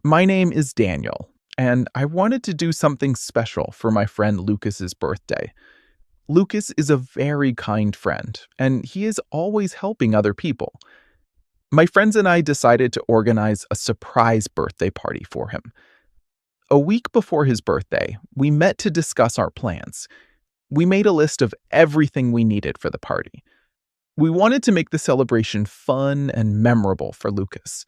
My name is Daniel, and I wanted to do something special for my friend Lucas's birthday. Lucas is a very kind friend, and he is always helping other people. My friends and I decided to organize a surprise birthday party for him. A week before his birthday, we met to discuss our plans. We made a list of everything we needed for the party. We wanted to make the celebration fun and memorable for Lucas.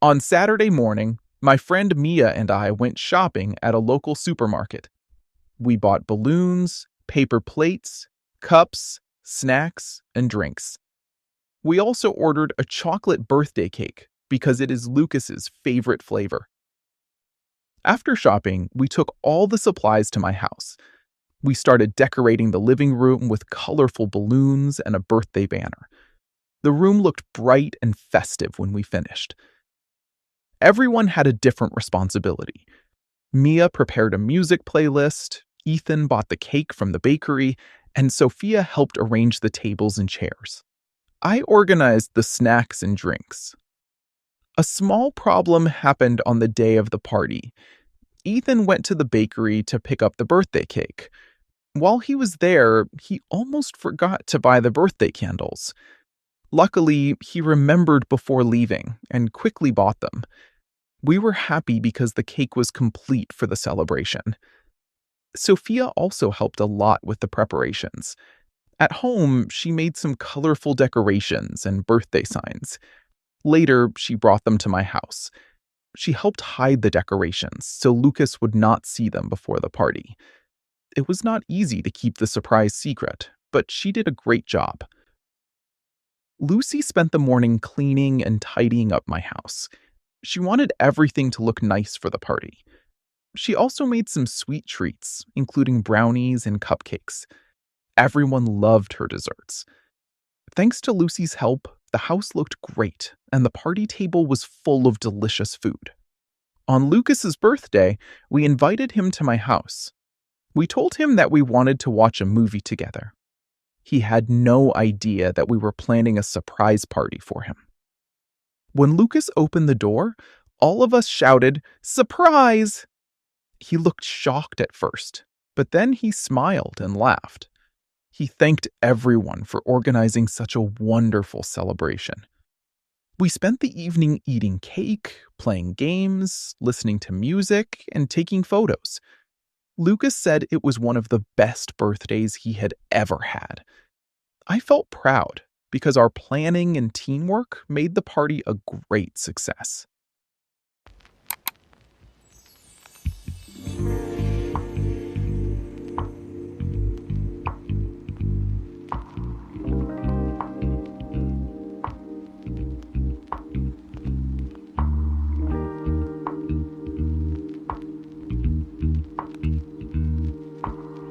On Saturday morning, my friend Mia and I went shopping at a local supermarket. We bought balloons, paper plates, cups, snacks, and drinks. We also ordered a chocolate birthday cake because it is Lucas's favorite flavor. After shopping, we took all the supplies to my house. We started decorating the living room with colorful balloons and a birthday banner. The room looked bright and festive when we finished. Everyone had a different responsibility. Mia prepared a music playlist, Ethan bought the cake from the bakery, and Sophia helped arrange the tables and chairs. I organized the snacks and drinks. A small problem happened on the day of the party. Ethan went to the bakery to pick up the birthday cake. While he was there, he almost forgot to buy the birthday candles. Luckily, he remembered before leaving and quickly bought them. We were happy because the cake was complete for the celebration. Sophia also helped a lot with the preparations. At home, she made some colorful decorations and birthday signs. Later, she brought them to my house. She helped hide the decorations so Lucas would not see them before the party. It was not easy to keep the surprise secret, but she did a great job. Lucy spent the morning cleaning and tidying up my house. She wanted everything to look nice for the party. She also made some sweet treats, including brownies and cupcakes. Everyone loved her desserts. Thanks to Lucy's help, the house looked great, and the party table was full of delicious food. On Lucas's birthday, we invited him to my house. We told him that we wanted to watch a movie together. He had no idea that we were planning a surprise party for him. When Lucas opened the door, all of us shouted, "Surprise!" He looked shocked at first, but then he smiled and laughed. He thanked everyone for organizing such a wonderful celebration. We spent the evening eating cake, playing games, listening to music, and taking photos. Lucas said it was one of the best birthdays he had ever had. I felt proud because our planning and teamwork made the party a great success.